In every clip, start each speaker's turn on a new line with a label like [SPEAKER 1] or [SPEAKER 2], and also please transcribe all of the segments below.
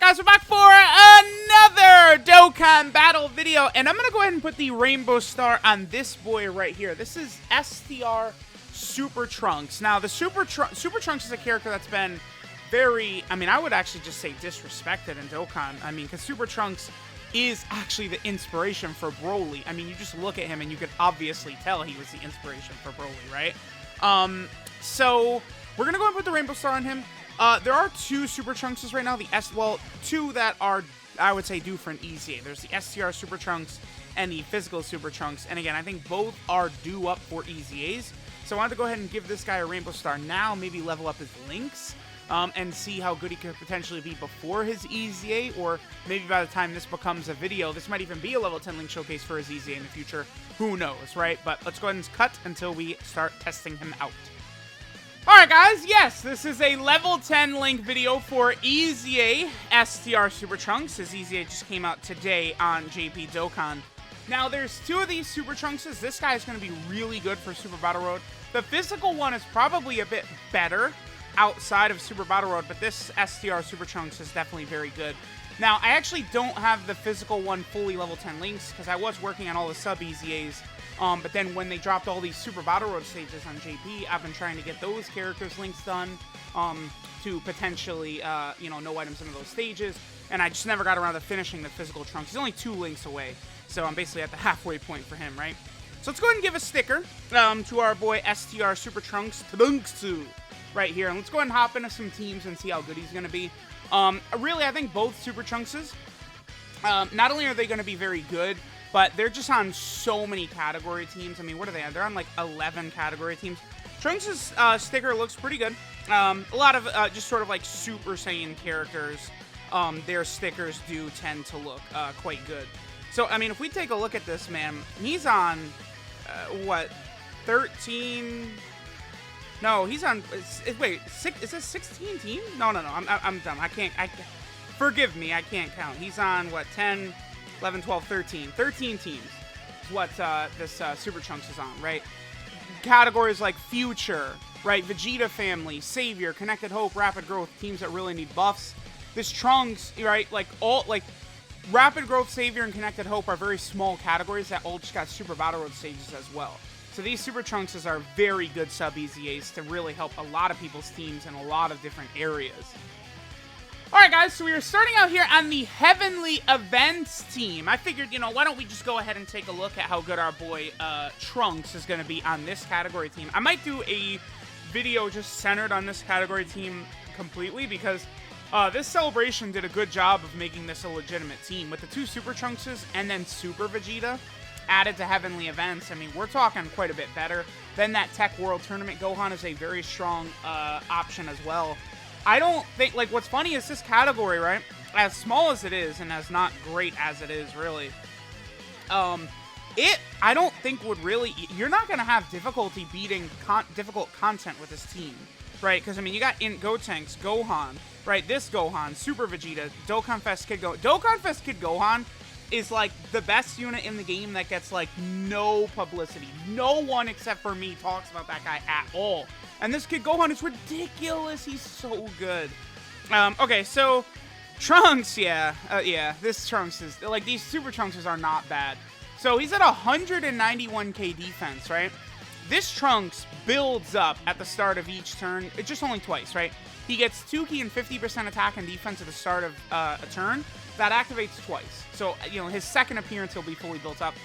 [SPEAKER 1] Guys, we're back for another Dokkan battle video, and I'm going to go ahead and put the rainbow star on this boy right here. This is STR Super Trunks. Now, the Super Trunks is a character that's been very, I would actually just say disrespected in Dokkan. Because Super Trunks is actually the inspiration for Broly. You just look at him and you could obviously tell he was the inspiration for Broly, right? So we're going to go and put the rainbow star on him. There are two Super Trunkses right now. Two that are, I would say, due for an EZA. There's the STR Super Trunks and the Physical Super Trunks. And again, I think both are due up for EZAs. So I wanted to go ahead and give this guy a rainbow star now, maybe level up his links, and see how good he could potentially be before his EZA, or maybe by the time this becomes a video, this might even be a level 10 link showcase for his EZA in the future. Who knows, right? But let's go ahead and cut until we start testing him out. Alright guys, yes, this is a level 10 link video for EZA STR Super Trunks. His EZA just came out today on JP Dokkan. Now, there's two of these Super Trunkses. This guy is going to be really good for Super Battle Road. The physical one is probably a bit better outside of Super Battle Road, but this STR Super Trunks is definitely very good. Now, I actually don't have the physical one fully level 10 links, because I was working on all the sub-EZAs. But then when they dropped all these Super Battle Road stages on JP, I've been trying to get those characters' links done to potentially, no items into those stages. And I just never got around to finishing the physical Trunks. He's only 2 links away, so I'm basically at the halfway point for him, right? So let's go ahead and give a sticker to our boy STR Super Trunks right here. And let's go ahead and hop into some teams and see how good he's going to be. Really, I think both Super Trunkses, not only are they going to be very good, but they're just on so many category teams. What are they on? They're on like 11 category teams. Trunks' sticker looks pretty good. A lot of just sort of like Super Saiyan characters, their stickers do tend to look quite good. So, if we take a look at this man, he's on, 13? No, he's on, wait, is this 16 teams? No, I'm dumb. Forgive me, I can't count. He's on, 10, 11, 12, 13. 13 teams is what this Super Trunks is on, right? Categories like Future, right? Vegeta Family, Savior, Connected Hope, Rapid Growth, teams that really need buffs. This Trunks, right? Rapid Growth, Savior, and Connected Hope are very small categories that all just got Super Battle Road stages as well. So these Super Trunkses are very good sub-EZAs to really help a lot of people's teams in a lot of different areas. Alright guys, so we are starting out here on the Heavenly Events team. I figured, why don't we just go ahead and take a look at how good our boy Trunks is going to be on this category team. I might do a video just centered on this category team completely, because this celebration did a good job of making this a legitimate team. With the 2 Super Trunkses and then Super Vegeta added to Heavenly Events, we're talking quite a bit better. Then that Tech World Tournament Gohan is a very strong option as well. I don't think, what's funny is this category, right, as small as it is and as not great as it is, really, I don't think would really, you're not going to have difficulty beating difficult content with this team, right? Because, you got Gotenks, Gohan, right, this Gohan, Super Vegeta, Dokkan Fest Kid Gohan. Dokkan Fest Kid Gohan is, the best unit in the game that gets, no publicity. No one except for me talks about that guy at all. And this Kid Gohan is ridiculous. He's so good. Okay, so Trunks, this Trunks is, these Super Trunkses are not bad. So he's at 191k defense, right? This Trunks builds up at the start of each turn. It's just only twice, right? He gets 2 key and 50% attack and defense at the start of a turn. That activates twice. So, his second appearance he'll be fully built up.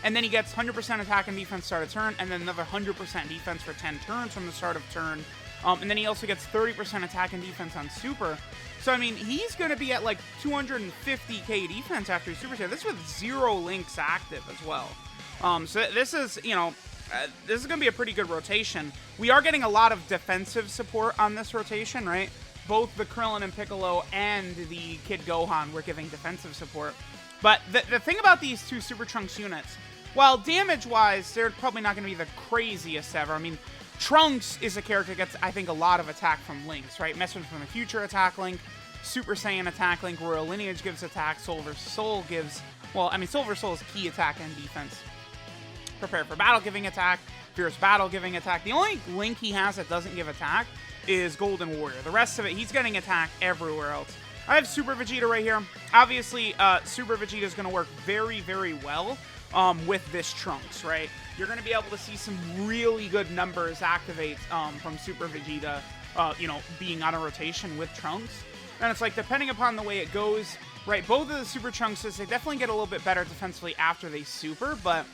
[SPEAKER 1] And then he gets 100% attack and defense start of turn, and then another 100% defense for 10 turns from the start of turn. And then he also gets 30% attack and defense on Super. So, he's going to be at 250k defense after Super Saiyan. This with 0 links active as well. So this is, this is going to be a pretty good rotation. We are getting a lot of defensive support on this rotation, right? Both the Krillin and Piccolo and the Kid Gohan were giving defensive support. But the thing about these 2 Super Trunks units, while damage-wise, they're probably not going to be the craziest ever. Trunks is a character that gets, I think, a lot of attack from links, right? Message from the Future attack link, Super Saiyan attack link, Royal Lineage gives attack, Soul vs. Soul gives, Soul vs. Soul is key attack and defense. Prepare for Battle giving attack, Fierce Battle giving attack. The only link he has that doesn't give attack is Golden Warrior. The rest of it, he's getting attack everywhere else. I have Super Vegeta right here. Obviously, Super Vegeta is going to work very, very well with this Trunks, right? You're going to be able to see some really good numbers activate from Super Vegeta, you know, being on a rotation with Trunks. And it's like, depending upon the way it goes, right, both of the Super Trunkses, they definitely get a little bit better defensively after they super, but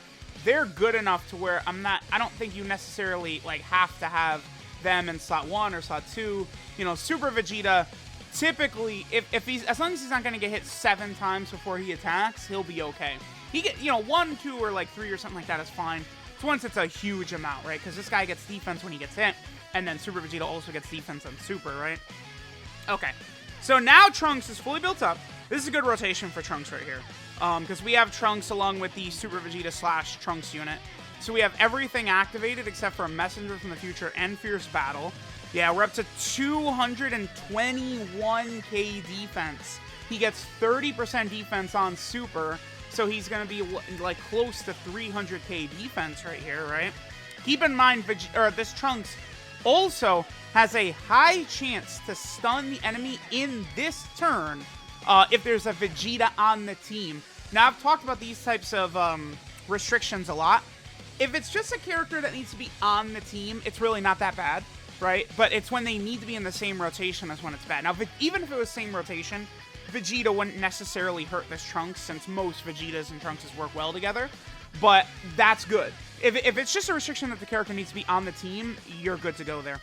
[SPEAKER 1] they're good enough to where I don't think you necessarily, like, have to have them in slot 1 or slot 2. You know, Super Vegeta, typically, if he's, as long as he's not going to get hit 7 times before he attacks, he'll be okay. He get, you know, 1, 2, or like 3 or something like that is fine. It's once it's a huge amount, right? Because this guy gets defense when he gets hit, and then Super Vegeta also gets defense on Super, right? Okay, so now Trunks is fully built up. This is a good rotation for Trunks right here, because we have Trunks along with the Super Vegeta / Trunks unit. So we have everything activated except for a Messenger from the Future and Fierce Battle. Yeah, we're up to 221k defense. He gets 30% defense on Super, so he's going to be like close to 300k defense right here, right? Keep in mind, this Trunks also has a high chance to stun the enemy in this turn if there's a Vegeta on the team. Now, I've talked about these types of restrictions a lot. If it's just a character that needs to be on the team, it's really not that bad, right? But it's when they need to be in the same rotation that's when it's bad. Now, even if it was same rotation, Vegeta wouldn't necessarily hurt this Trunks, since most Vegetas and Trunkses work well together. But that's good. If it's just a restriction that the character needs to be on the team, you're good to go there.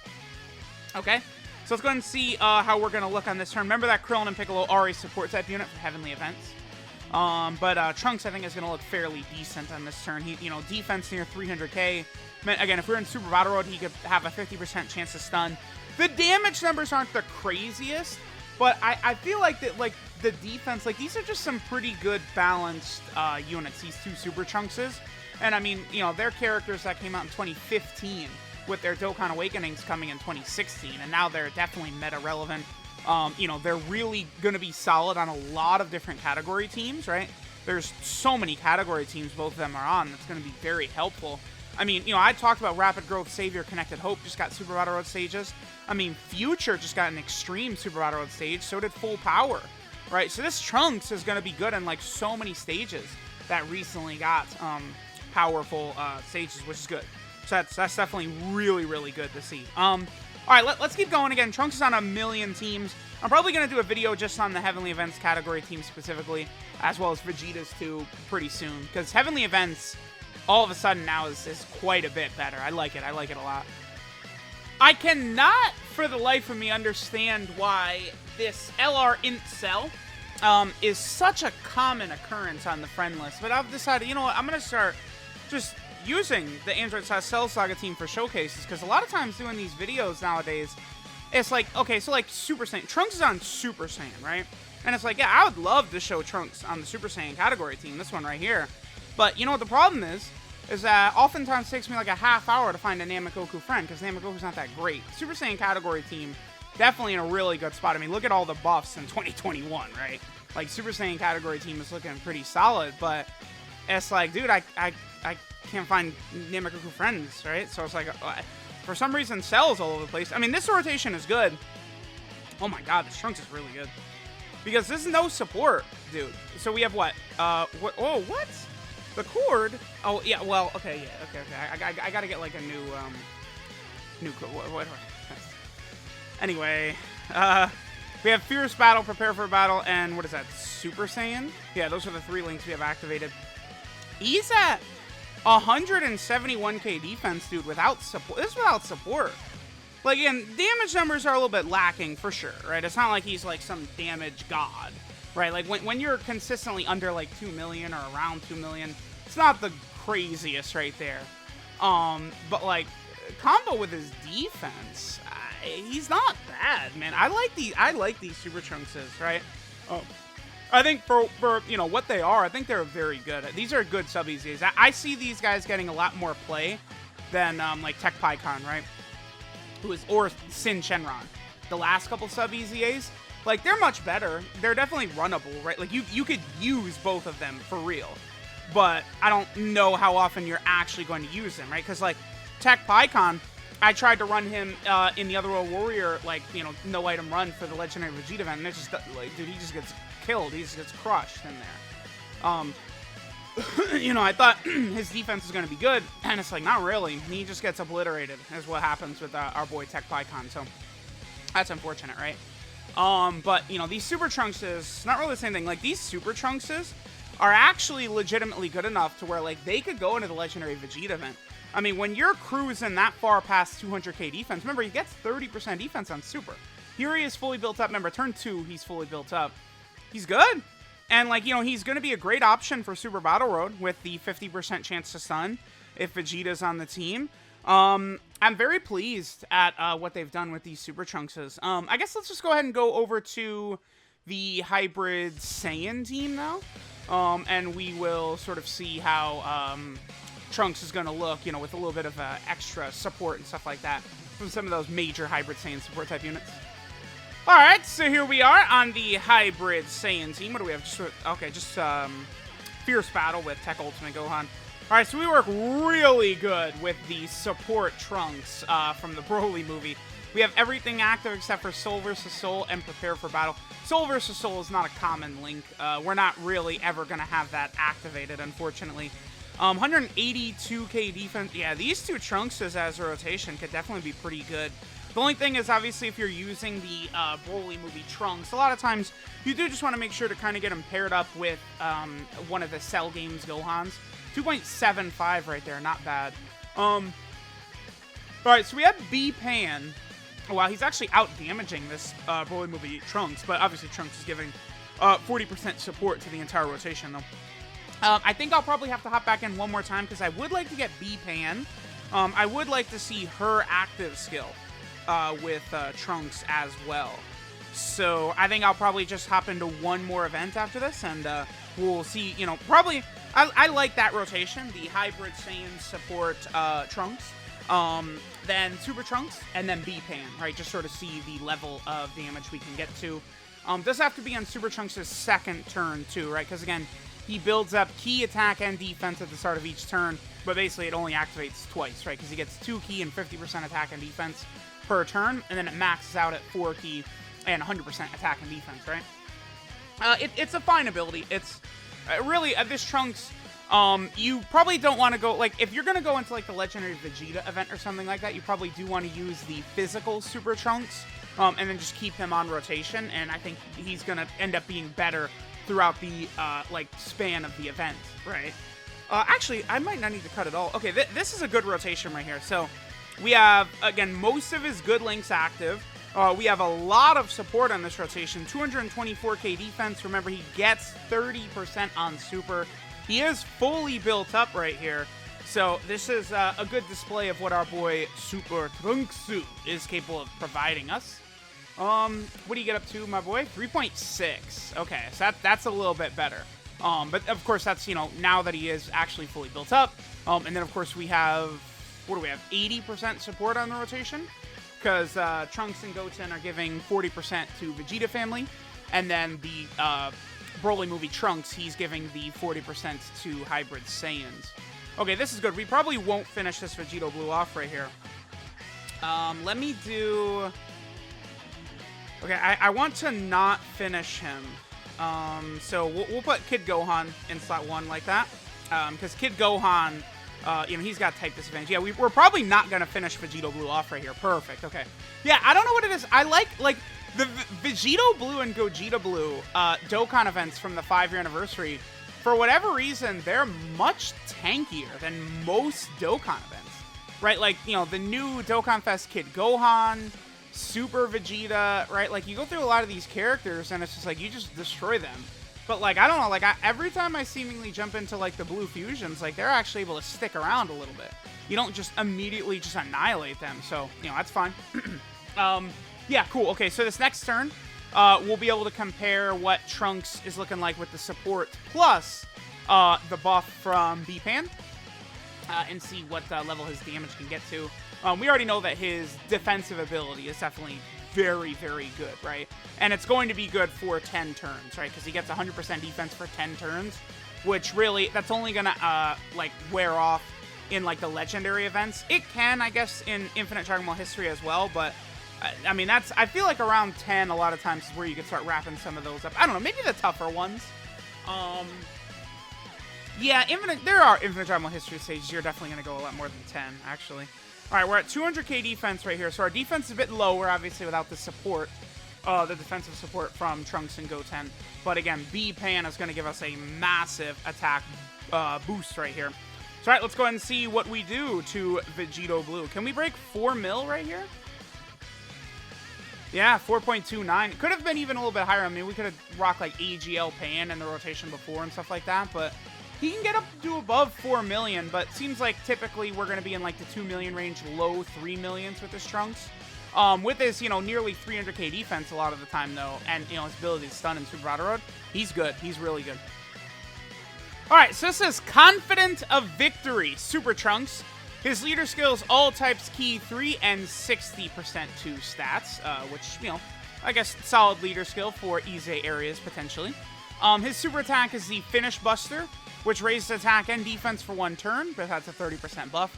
[SPEAKER 1] Okay, so let's go ahead and see how we're going to look on this turn. Remember that Krillin and Piccolo are a support type unit for Heavenly Events. But Trunks, I think, is going to look fairly decent on this turn. He, you know, defense near 300k. Again, if we're in Super Battle Road, he could have a 50% chance to stun. The damage numbers aren't the craziest, but I feel like that, like, the defense, like, these are just some pretty good balanced units, these two Super Trunkses. And I mean, you know, they're characters that came out in 2015 with their Dokkan Awakenings coming in 2016, and now they're definitely meta relevant. You know, they're really going to be solid on a lot of different category teams, right? There's so many category teams both of them are on. That's going to be very helpful. I mean, you know, I talked about Rapid Growth, Savior, Connected Hope just got Super Battle Road stages. I mean, Future just got an Extreme Super Battle Road stage. So did Full Power, right? So this Trunks is going to be good in, like, so many stages that recently got powerful stages, which is good. So that's definitely really, really good to see. All right, let's keep going again. Trunks is on a million teams. I'm probably going to do a video just on the Heavenly Events category team specifically, as well as Vegeta's too, pretty soon. Because Heavenly Events, all of a sudden now, is quite a bit better. I like it. I like it a lot. I cannot, for the life of me, understand why this LR Int Cell is such a common occurrence on the friend list. But I've decided, you know what, I'm going to start just using the Android Cell Saga team for showcases, because a lot of times doing these videos nowadays, it's like, okay, so like Super Saiyan, Trunks is on Super Saiyan, right? And it's like, yeah, I would love to show Trunks on the Super Saiyan category team, this one right here. But you know what the problem is that oftentimes it takes me like a half hour to find a Namekoku friend, because Namekoku's not that great. Super Saiyan category team, definitely in a really good spot. I mean, look at all the buffs in 2021, right? Like, Super Saiyan category team is looking pretty solid, but it's like, dude, I can't find Namekoku friends, right? So it's like, for some reason, Cell's all over the place. I mean, this rotation is good. Oh my god, this Trunks is really good. Because there's no support, dude. So we have what? What? Oh, what? The cord? Oh, yeah, well, okay, yeah, okay. I gotta get, like, a new cord. What? Anyway, we have Fierce Battle, Prepare for Battle, and what is that? Super Saiyan? Yeah, those are the 3 links we have activated. EZA 171k defense, dude, without support. This is without support. Like, again, damage numbers are a little bit lacking for sure, right? It's not like he's like some damage god, right? Like, when you're consistently under like 2 million or around 2 million, it's not the craziest right there. But like, combo with his defense, he's not bad, man. I like these Super Trunkses, right? I think for you know what they are, I think they're very good. These are good sub EZAs. I see these guys getting a lot more play than like Tech PyCon, right? Or Sin Shenron. The last couple sub EZAs, like, they're much better. They're definitely runnable, right? Like, you could use both of them for real, but I don't know how often you're actually going to use them, right? Because like Tech PyCon, I tried to run him in the Otherworld Warrior, like, you know, no item run for the Legendary Vegeta event, and it's just, like, dude, he just gets killed. He just gets crushed in there. You know, I thought his defense was going to be good, and it's like, not really. He just gets obliterated, is what happens with our boy Tech Pycon, so that's unfortunate, right? But, you know, these Super Trunkses, not really the same thing. Like, these Super Trunkses are actually legitimately good enough to where, like, they could go into the Legendary Vegeta event. I mean, when you're cruising that far past 200k defense, remember, he gets 30% defense on Super. Here he is fully built up. Remember, turn 2, he's fully built up. He's good. And, like, you know, he's going to be a great option for Super Battle Road with the 50% chance to stun if Vegeta's on the team. I'm very pleased at what they've done with these Super Trunkses. I guess let's just go ahead and go over to the Hybrid Saiyan team now. And we will sort of see how Trunks is going to look, you know, with a little bit of extra support and stuff like that from some of those major Hybrid Saiyan support type units. Alright, so here we are on the Hybrid Saiyan team. What do we have? Just Fierce Battle with Tech Ultimate Gohan. Alright, so we work really good with the support Trunks from the Broly movie. We have everything active except for Soul vs. Soul and Prepare for Battle. Soul vs. Soul is not a common link. We're not really ever going to have that activated, unfortunately. 182k defense. Yeah, these two Trunkses as a rotation could definitely be pretty good. The only thing is, obviously, if you're using the Broly movie Trunks, a lot of times you do just want to make sure to kind of get them paired up with one of the Cell Games Gohans. 2.75 right there, not bad. Alright, so we have B-Pan. Wow, he's actually out-damaging this Broly movie Trunks, but obviously Trunks is giving 40% support to the entire rotation, though. I think I'll probably have to hop back in one more time, because I would like to get B-Pan. I would like to see her active skill with Trunks as well. So I think I'll probably just hop into one more event after this, and we'll see, you know, probably... I like that rotation, the Hybrid Saiyan support Trunks, then Super Trunks, and then B-Pan, right? Just sort of see the level of damage we can get to. Does have to be on Super Trunks' second turn, too, right? Because, again, he builds up key attack and defense at the start of each turn, but basically it only activates twice, right? Because he gets 2 key and 50% attack and defense per turn, and then it maxes out at 4 key and 100% attack and defense, right? It's a fine ability. It's really, this Trunks, you probably don't want to go, like, if you're going to go into, like, the Legendary Vegeta event or something like that, you probably do want to use the physical Super Trunks, and then just keep him on rotation, and I think he's going to end up being better throughout the, like, span of the event, right? Actually, I might not need to cut it all. Okay, this is a good rotation right here. So, we have, again, most of his good links active. We have a lot of support on this rotation. 224k defense. Remember, he gets 30% on Super. He is fully built up right here. So, this is a good display of what our boy Super Trunks is capable of providing us. What do you get up to, my boy? 3.6. Okay, so that's a little bit better. But of course, that's, you know, now that he is actually fully built up. And then, of course, we have, what do we have? 80% support on the rotation. Because Trunks and Goten are giving 40% to Vegeta family. And then the Broly movie Trunks, he's giving the 40% to Hybrid Saiyans. Okay, this is good. We probably won't finish this Vegito Blue off right here. Let me do... Okay, I want to not finish him. So we'll put Kid Gohan in slot 1 like that. Because Kid Gohan, you know, he's got type disadvantage. Yeah, we're probably not going to finish Vegito Blue off right here. Perfect, okay. Yeah, I don't know what it is. I like the Vegito Blue and Gogeta Blue Dokkan events from the 5-year anniversary. For whatever reason, they're much tankier than most Dokkan events. Right, like, you know, the new Dokkan Fest Kid Gohan, Super Vegeta, right? Like, you go through a lot of these characters, and it's just like, you just destroy them. But, like, I don't know, like, every time I seemingly jump into, like, the blue fusions, like, they're actually able to stick around a little bit. You don't just immediately just annihilate them, so, you know, that's fine. Yeah, cool. Okay, so this next turn, we'll be able to compare what Trunks is looking like with the support, plus the buff from B-Pan, and see what level his damage can get to. We already know that his defensive ability is definitely very, very good, right? And it's going to be good for 10 turns, right? Because he gets 100% defense for 10 turns, which really, that's only going to, like, wear off in like the legendary events. It can, I guess, in Infinite Dragon Ball history as well, but I mean, I feel like around 10 a lot of times is where you can start wrapping some of those up. I don't know, maybe the tougher ones. Yeah, there are Infinite Dragon Ball history stages. You're definitely going to go a lot more than 10, actually. All right, we're at 200k defense right here. So our defense is a bit lower, obviously, without the support, the defensive support from Trunks and Goten. But again, B-Pan is going to give us a massive attack boost right here. So, all right, let's go ahead and see what we do to Vegito Blue. Can we break 4 mil right here? Yeah, 4.29. Could have been even a little bit higher. I mean, we could have rocked like AGL Pan in the rotation before and stuff like that, but he can get up to above 4 million, but seems like typically we're going to be in like the 2 million range, low 3 millions with this Trunks. With his, you know, nearly 300k defense a lot of the time, though, and, you know, his ability to stun in Super Battle Road, he's good. He's really good. All right, so this is Confident of Victory, Super Trunks. His leader skills, all types key 3 and 60% 2 stats, which, you know, I guess solid leader skill for EZA areas, potentially. His super attack is the Finish Buster, which raises attack and defense for 1 turn, but that's a 30% buff.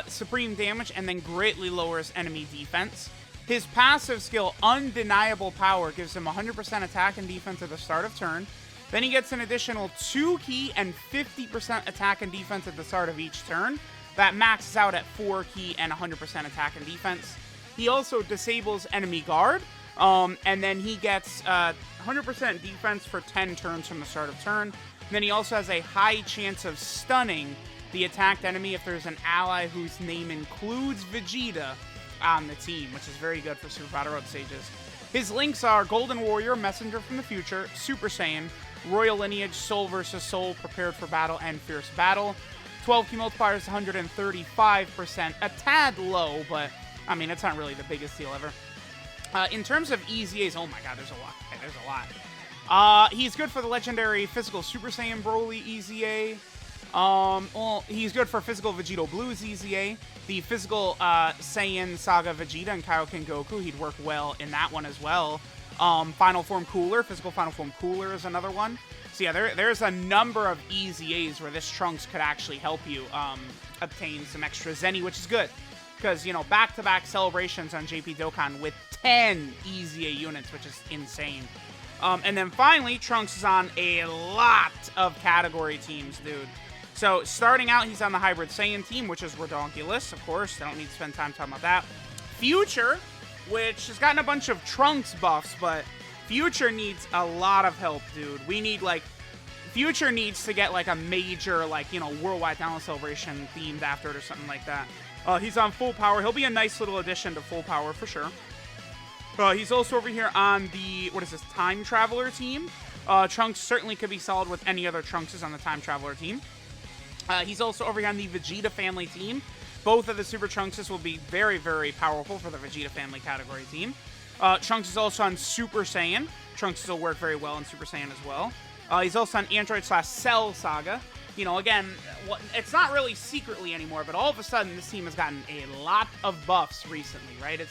[SPEAKER 1] Supreme damage, and then greatly lowers enemy defense. His passive skill, Undeniable Power, gives him 100% attack and defense at the start of turn. Then he gets an additional 2 key and 50% attack and defense at the start of each turn. That maxes out at 4 key and 100% attack and defense. He also disables enemy guard, and then he gets 100% defense for 10 turns from the start of turn. And then he also has a high chance of stunning the attacked enemy if there's an ally whose name includes Vegeta on the team, which is very good for Super Battle Road stages. His links are Golden Warrior, Messenger from the Future, Super Saiyan, Royal Lineage, Soul vs. Soul, Prepared for Battle, and Fierce Battle. 12 key multiplier is 135%, a tad low, but I mean, it's not really the biggest deal ever. In terms of EZAs, oh my god, there's a lot. Okay, there's a lot. He's good for the legendary Physical Super Saiyan Broly EZA. Well, he's good for Physical Vegito Blues EZA. The Physical Saiyan Saga Vegeta and Kaioken Goku, he'd work well in that one as well. Final Form Cooler, Physical Final Form Cooler is another one. So yeah, there's a number of EZAs where this Trunks could actually help you obtain some extra Zenny, which is good. Because, you know, back-to-back celebrations on JP Dokkan with 10 EZA units, which is insane. And then finally, Trunks is on a lot of category teams, dude. So starting out, he's on the Hybrid Saiyan team, which is Redonkulous, of course. I don't need to spend time talking about that. Future, which has gotten a bunch of Trunks buffs, but Future needs a lot of help, dude. We need, like, Future needs to get, like, a major, like, you know, Worldwide Talent Celebration themed after it or something like that. He's on Full Power. He'll be a nice little addition to Full Power for sure. He's also over here on the, what is this, Time Traveler team. Trunks certainly could be solid with any other Trunkses on the Time Traveler team. He's also over here on the Vegeta family team. Both of the Super Trunkses will be very, very powerful for the Vegeta family category team. Trunks is also on Super Saiyan. Trunks will work very well in Super Saiyan as well. He's also on Android/Cell Saga. You know, again, it's not really secretly anymore, but all of a sudden this team has gotten a lot of buffs recently, right?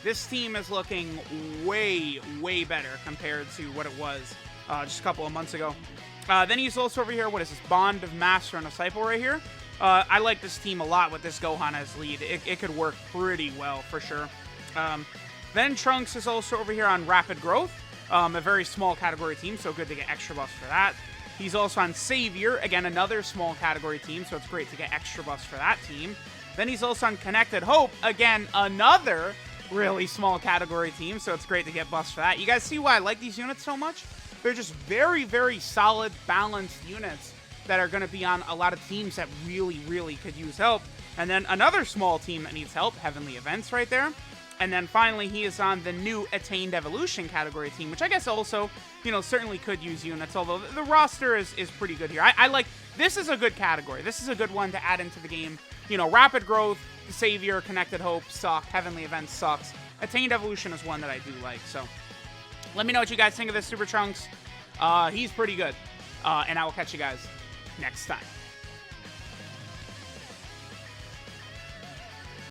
[SPEAKER 1] This team is looking way, way better compared to what it was just a couple of months ago. Then he's also over here, what is this, Bond of Master and Disciple right here. I like this team a lot with this Gohan as lead. It could work pretty well, for sure. Then Trunks is also over here on Rapid Growth, a very small category team, so good to get extra buffs for that. He's also on Savior, again, another small category team, so it's great to get extra buffs for that team. Then he's also on Connected Hope, again, another really small category team, so it's great to get buffs for that. You guys see why I like these units so much? They're just very, very solid, balanced units that are going to be on a lot of teams that really, really could use help. And then another small team that needs help, Heavenly Events right there. And then finally, he is on the new Attained Evolution category team, which I guess also, you know, certainly could use units, although the roster is pretty good here. I like, this is a good category. This is a good one to add into the game. You know, Rapid Growth, Savior, Connected Hope suck, Heavenly Events sucks. Attained Evolution is one that I do like, so let me know what you guys think of this Super Trunks. He's pretty good, and I will catch you guys next time.